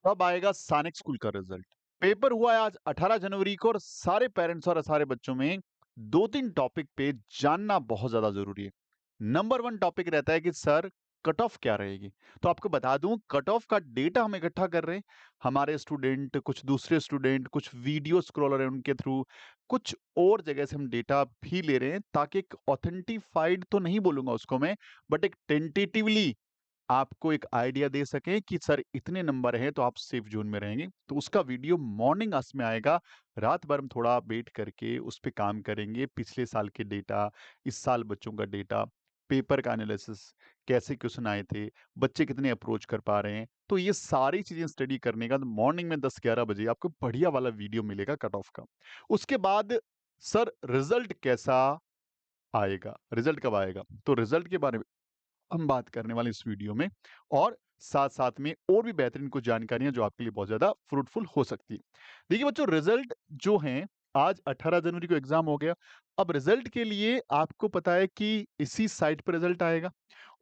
कब आएगा सैनिक स्कूल का रिजल्ट? पेपर हुआ है आज 18 जनवरी को और सारे पेरेंट्स और सारे बच्चों में 2-3 टॉपिक पे जानना बहुत ज़्यादा ज़रूरी है। नंबर 1 टॉपिक रहता है कि सर कट ऑफ क्या रहेगी? तो आपको बता दूँ कट ऑफ का डेटा हम इकट्ठा कर रहे हैं। हमारे स्टूडेंट, कुछ दूसरे स्टूडेंट, कुछ वीडियो स्क्रॉलर हैं उनके थ्रू, कुछ और जगह से हम डेटा भी ले रहे हैं ताकि एक ऑथेंटिफाइड तो नहीं बोलूँगा उसको मैं, बट एक टेंटेटिवली आपको एक आइडिया दे सकें कि सर इतने नंबर हैं तो आप सेफ ज़ोन में रहेंगे। तो उसका वीडियो मॉर्निंग आवर्स में आएगा। रात भर हम थोड़ा वेट करके उस पे काम करेंगे। पिछले साल के डेटा, इस साल बच्चों का डेटा, पेपर का एनालिसिस, कैसे क्वेश्चन आए थे, बच्चे कितने अप्रोच कर पा रहे हैं। तो ये सारी चीज़ें स्टडी करने के बाद मॉर्निंग में 10-11 बजे आपको बढ़िया वाला वीडियो मिलेगा कट ऑफ का। उसके बाद सर रिज़ल्ट कैसा आएगा? रिज़ल्ट कब आएगा? तो रिज़ल्ट के बारे में हम बात करने वाले हैं इस वीडियो में और साथ-साथ में और भी बेहतरीन कुछ जानकारियाँ जो आपके लिए बहुत ज़्यादा फ्रूटफुल हो सकती है। देखिए बच्चों रिज़ल्ट जो हैं आज 18 जनवरी को एग्ज़ाम हो गया। अब रिज़ल्ट के लिए आपको पता है कि इसी साइट पे रिज़ल्ट आएगा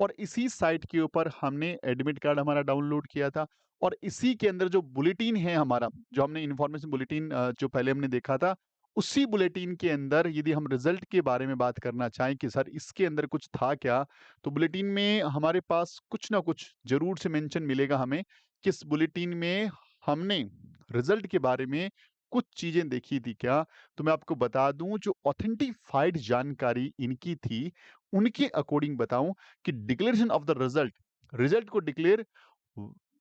और इसी साइट के ऊपर हमने एडमिट कार्ड हमारा डाउनलोड किया था और इसी के अंदर जो बुलेटिन है हमारा, जो हमने इन्फॉर्मेशन बुलेटिन जो पहले हमने देखा था, उसी बुलेटिन के अंदर यदि हम रिज़ल्ट के बारे में बात करना चाहें कि सर इसके अंदर कुछ था क्या? तो बुलेटिन में हमारे पास कुछ ना कुछ ज़रूर से मेंशन मिलेगा हमें कि इस बुलेटिन में हमने रिजल्ट के बारे में कुछ चीज़ें देखी थी क्या? तो मैं आपको बता दूँ जो ऑथेंटिफाइड जानकारी इनकी थी, उनके अकॉर्डिंग बताऊँ कि declaration of the result, result को declare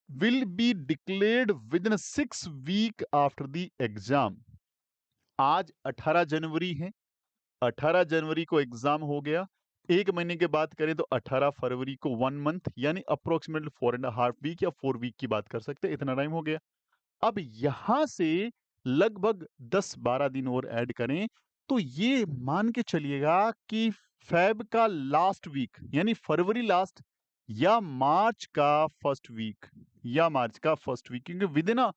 will be declared within 6 week after the exam. आज 18 जनवरी है। 18 जनवरी को एग्ज़ाम हो गया। 1 महीने के बात करें तो 18 फरवरी को 1 मंथ यानी approximately 4 and a half week या 4 वीक की बात कर सकते हैं, इतना टाइम हो गया। अब यहाँ से लगभग 10-12 दिन और ऐड करें, तो ये मान के चलिएगा कि फ़ेब का लास्ट वीक यानी फरवरी लास्ट या मार्च का फर्स्ट वीक क्योंकि विदिन अ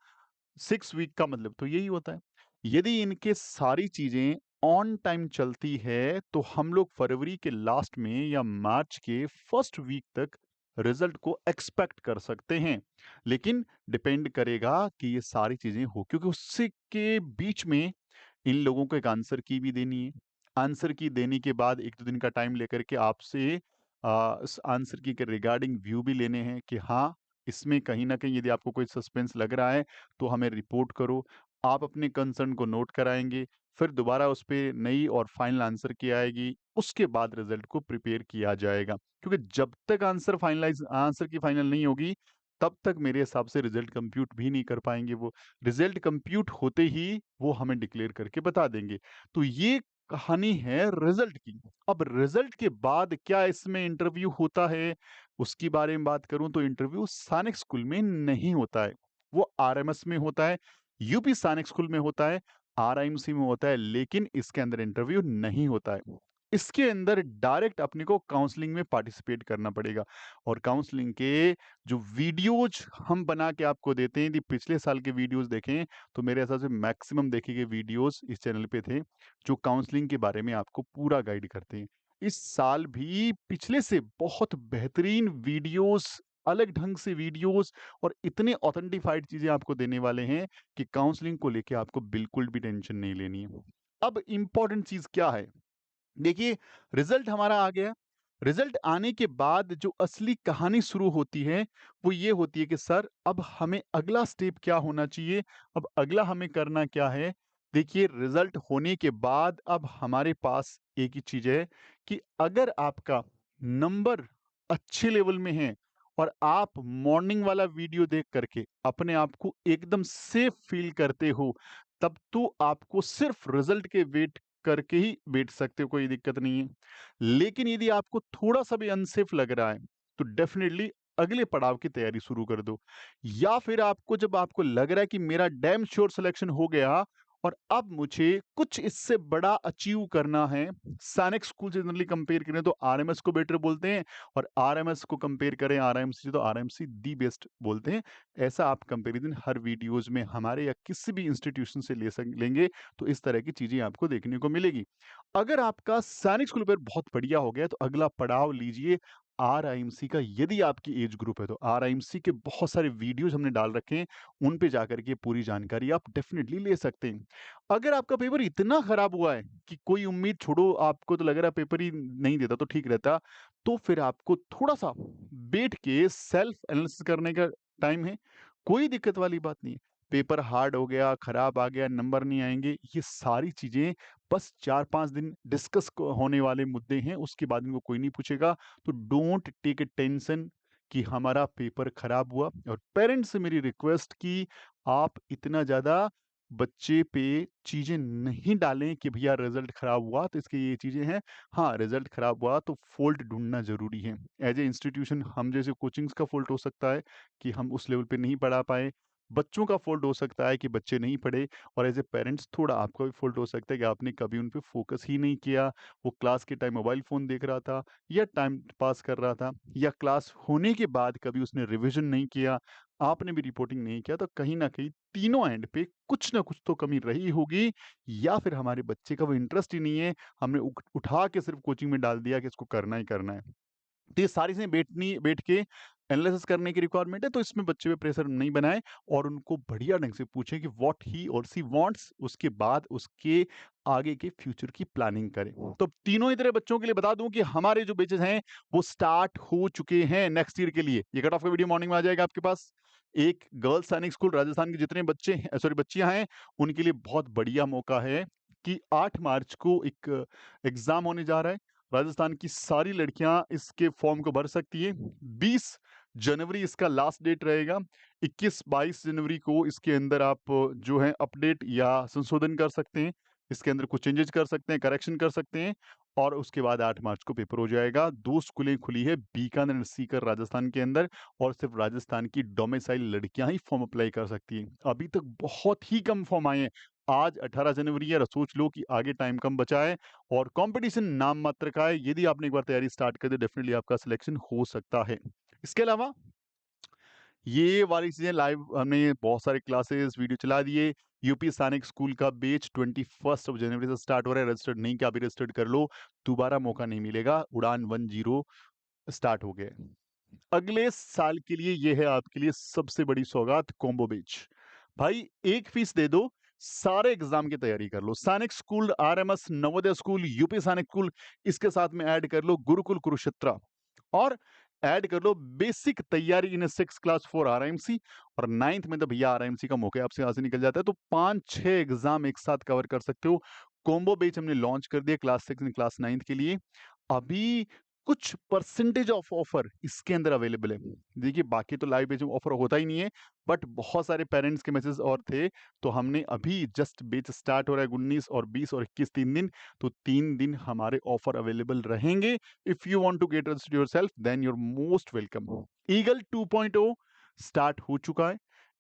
6 वीक का मतलब तो यही होता है। यदि इनके सारी चीज़ें ऑन टाइम चलती है, तो हम लोग फरवरी के लास्ट में या मार्च के फर्स्ट वीक तक रिज़ल्ट को एक्सपेक्ट कर सकते हैं। लेकिन डिपेंड करेगा कि ये सारी चीज़ें हो क्योंकि उससे के बीच में इन लोगों को एक आंसर की भी देनी है। आंसर की देने के बाद 1-2 दिन का टाइम लेकर के आपसे इस आंसर की के रिगार्डिंग व्यू भी लेने हैं कि हाँ, इसमें कहीं न कहीं यदि आपको कोई सस्पेंस लग रहा है, तो हमें रिपोर्ट करो। आप अपने कंसर्न को नोट कराएँगे, फिर दोबारा उस पे नई और फाइनल आंसर की आएगी, उसके बाद रिज़ल्ट को प्रिपेयर किया जाएगा। क्योंकि जब तक आंसर की फाइनल नहीं होगी, तब तक मेरे हिसाब से रिज़ल्ट कंप्यूट भी नहीं कर पाएँगे वो। रिज़ल्ट कंप्यूट होते ही वो हमें डिक्लेयर करके बता देंगे। तो ये कहानी है रिज़ल्ट की। अब रिज़ल्ट के बाद क्या इसमें इंटरव्यू होता है, उसके बारे में बात करूँ तो इंटरव्यू सैनिक स्कूल में नहीं होता है। वो आरएमएस में होता है, यूपी सैनिक स्कूल में होता है, आरआईएमसी में होता है, लेकिन इसके अंदर इंटरव्यू नहीं होता है। इसके अंदर डायरेक्ट अपने को काउंसलिंग में पार्टिसिपेट करना पड़ेगा और काउंसलिंग के जो वीडियोज़ हम बना के आपको देते हैं, यदि पिछले साल के वीडियोज़ देखें, तो मेरे हिसाब से मैक्सिमम देखे गए वीडियोज़ इस चैनल पे थे, जो काउंसलिंग के बारे में आपको पूरा गाइड करते हैं। इस साल भी पिछले से बहुत बेहतरीन वीडियोज़, अलग ढंग से वीडियोज़ और इतने ऑथेंटिफाइड चीज़ें आपको देने वाले हैं कि काउंसलिंग को लेके आपको बिल्कुल भी टेंशन नहीं लेनी है। अब इम्पोर्टेंट चीज़ क्या है? देखिए, रिज़ल्ट हमारा आ गया। रिज़ल्ट आने के बाद जो असली कहानी शुरू होती है, वो ये होती है कि सर अब हमें अगला स्टेप क्या होना चाहिए? अब अगला हमें करना क्या है? देखिए, रिज़ल्ट होने के बाद अब हमारे पास एक ही चीज़ है कि अगर आपका नंबर अच्छे लेवल में है और आप मॉर्निंग वाला वीडियो देख कर के अपने आप को एकदम सेफ फ़ील करते हो, तब तो आपको सिर्फ़ रिज़ल्ट के वेट करके ही बैठ सकते हो, कोई दिक्कत नहीं है। लेकिन यदि आपको थोड़ा-सा भी अनसेफ लग रहा है, तो डेफ़िनिटली अगले पड़ाव की तैयारी शुरू कर दो। या फिर जब आपको लग रहा है कि मेरा डैम श्योर सिलेक्शन हो गया और अब मुझे कुछ इससे बड़ा अचीव करना है, सैनिक स्कूल से जनरली कंपेयर करें तो आरएमएस को बेटर बोलते हैं और आरएमएस को कंपेयर करें आरआईएमसी से तो आरआईएमसी दी बेस्ट बोलते हैं। ऐसा आप कंपैरिज़न हर वीडियोज़ में हमारे या किसी भी इंस्टीट्यूशन से लेंगे तो इस तरह की चीज़ें आपको देखने को मिलेगी। अगर आपका सैनिक स्कूल पेपर बहुत बढ़िया हो गया तो अगला पड़ाव लीजिए आरआईएमसी का यदि आपकी एज ग्रुप है तो आरआईएमसी के बहुत सारे वीडियोज़ हमने डाल रखे हैं, उन पे जाकर के पूरी जानकारी आप डेफ़िनेटली ले सकते हैं। अगर आपका पेपर इतना ख़राब हुआ है कि कोई उम्मीद छोड़ो, आपको तो लग रहा है पेपर ही नहीं देता तो ठीक रहता, तो फिर आपको थोड़ा-सा बैठ के सेल्फ एनालिसिस करने का टाइम है, कोई दिक्कत वाली बात नहीं है। पेपर हार्ड हो गया, खराब आ गया, नंबर नहीं आएँगे, ये सारी चीज़ें बस 4-5 दिन डिस्कस होने वाले मुद्दे हैं, उसके बाद इनको कोई नहीं पूछेगा। तो डोंट टेक अ टेंशन कि हमारा पेपर खराब हुआ। और पेरेंट्स से मेरी रिक्वेस्ट कि आप इतना ज़्यादा बच्चे पे चीज़ें नहीं डालें कि भैया रिजल्ट खराब हुआ तो इसकी ये चीज़ें हैं। हाँ, रिजल्ट खराब हुआ तो फ़ॉल्ट ढूँढना ज़रूरी है। एज़ ए इंस्टीट्यूशन हम जैसे कोचिंग्स का फ़ॉल्ट हो सकता है कि हम उस लेवल पे नहीं पढ़ा पाए। बच्चों का फ़ॉल्ट हो सकता है कि बच्चे नहीं पढ़े, और एज़ ए पेरेंट्स थोड़ा आपका भी फ़ॉल्ट हो सकता है कि आपने कभी उन पे फ़ोकस ही नहीं किया। वो क्लास के टाइम मोबाइल फ़ोन देख रहा था, या टाइम पास कर रहा था, या क्लास होने के बाद कभी उसने रिविज़न नहीं किया, आपने भी रिपोर्टिंग नहीं किया, तो कहीं न कहीं तीनों एंड पे कुछ न कुछ तो कमी रही होगी, या फिर हमारे बच्चे का वो इंटरेस्ट ही नहीं है, हमने उठा के सिर्फ़ कोचिंग में डाल दिया कि इसको करना ही करना है। तो ये सारी चीज़ें बैठ के एनालिसिस करने की रिक्वायरमेंट है, तो इसमें बच्चे पे प्रेशर नहीं बनाएँ और उनको बढ़िया ढंग से पूछें कि व्हाट ही और शी वांट्स, उसके बाद उसके आगे के फ्यूचर की प्लानिंग करें। तो तीनों ही तरह बच्चों के लिए बता दूँ कि हमारे जो बैचेज़ हैं, वो स्टार्ट हो चुके हैं नेक्स्ट ईयर के लिए। ये कट ऑफ का वीडियो मॉर्निंग में आ जाएगा आपके पास। एक गर्ल्स सैनिक स्कूल राजस्थान के जितने बच्चे हैं, सॉरी बच्चियाँ हैं, उनके लिए बहुत बढ़िया मौका है कि 8 मार्च को एक एग्ज़ाम होने जा रहा है। राजस्थान की सारी लड़कियां इसके फॉर्म को भर सकती है। 20 जनवरी इसका लास्ट डेट रहेगा। 21-22 जनवरी को इसके अंदर आप जो है अपडेट या संशोधन कर सकते हैं। इसके अंदर कुछ चेंजेस कर सकते हैं, करेक्शन कर सकते हैं, और उसके बाद 8 मार्च को पेपर हो जाएगा। 2 स्कूलें खुली है, बीकानेर और सीकर राजस्थान के अंदर, और सिर्फ राजस्थान की डोमिसाइल लड़कियां ही फॉर्म अप्लाई कर सकती हैं। अभी तक बहुत ही कम फॉर्म आए हैं। आज 18 जनवरी है और सोच लो कि आगे टाइम कम बचा है, और कंपटीशन नाम मात्र का है। यदि आपने एक बार तैयारी स्टार्ट कर दी, डेफिनेटली आपका सिलेक्शन हो सकता है। इसके अलावा ये वाली चीजें लाइव हमने बहुत सारे क्लासेस वीडियो चला दिए। यूपी सैनिक स्कूल का बैच 21 जनवरी से स्टार्ट हो रहा है। रजिस्टर्ड नहीं किया, अभी रजिस्टर्ड कर लो, दोबारा मौका नहीं मिलेगा। उड़ान 10 स्टार्ट हो गए। अगले साल के लिए ये है आपके लिए सबसे बड़ी सौगात, कॉम्बो बैच। भाई एक फीस दे दो, सारे एग्जाम की तैयारी कर लो। सैनिक school, RMS, Navodaya school, UP सैनिक स्कूल, इसके साथ में ऐड कर लो गुरुकुल कुरुक्षेत्र, और ऐड कर लो बेसिक तैयारी इन 6 क्लास फॉर आरएमसी। और 9th में तो भैया आरएमसी का मौका आपसे यहाँ से निकल जाता है, तो 5-6 एग्जाम एक साथ कवर कर सकते हो। कॉम्बो बैच हमने लॉन्च कर दिया क्लास 6 एंड क्लास 9th के लिए। अभी कुछ परसेंटेज ऑफ ऑफर इसके अंदर अवेलेबल है। देखिए बाकी तो लाइव बैच में ऑफर होता ही नहीं है, बट बहुत सारे पेरेंट्स के मैसेज और थे, तो हमने अभी जस्ट बैच स्टार्ट हो रहा है 19 और 20 और 21 3 दिन, तो 3 दिन हमारे ऑफर अवेलेबल रहेंगे। If you want to get registered yourself then you are most welcome. Eagle 2.0 start हो चुका है।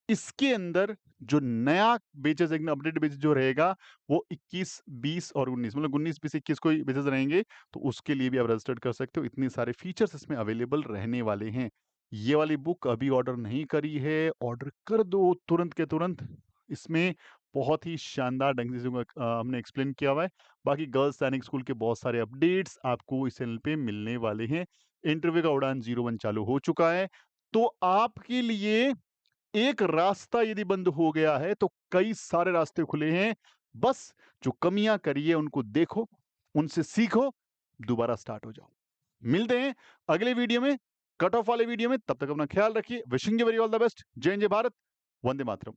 इसके अंदर जो नया बेचेस एक अपडेट बेचेस जो रहेगा, वो 21, 20 और 19, मतलब 19, 20, 21 को बेचेस रहेंगे, तो उसके लिए भी आप रजिस्टर्ड कर सकते हो। इतने सारे फीचर्स इसमें अवेलेबल रहने वाले हैं। ये वाली बुक अभी ऑर्डर नहीं करी है, ऑर्डर कर दो तुरंत के तुरंत। इसमें बहुत ही शानदार ढंग से हमने एक्सप्लेन किया हुआ है। बाकी गर्ल्स सैनिक स्कूल के बहुत सारे अपडेट्स आपको इस चैनल पे मिलने वाले हैं। इंटरव्यू का उड़ान 01 चालू हो चुका है, तो आपके लिए एक रास्ता यदि बंद हो गया है तो कई सारे रास्ते खुले हैं। बस जो कमियां करी है उनको देखो, उनसे सीखो, दोबारा स्टार्ट हो जाओ। मिलते हैं अगले वीडियो में, कट ऑफ वाले वीडियो में। तब तक अपना ख्याल रखिए। Wishing you very all the best. जय हिंद, जय भारत, वंदे मातरम।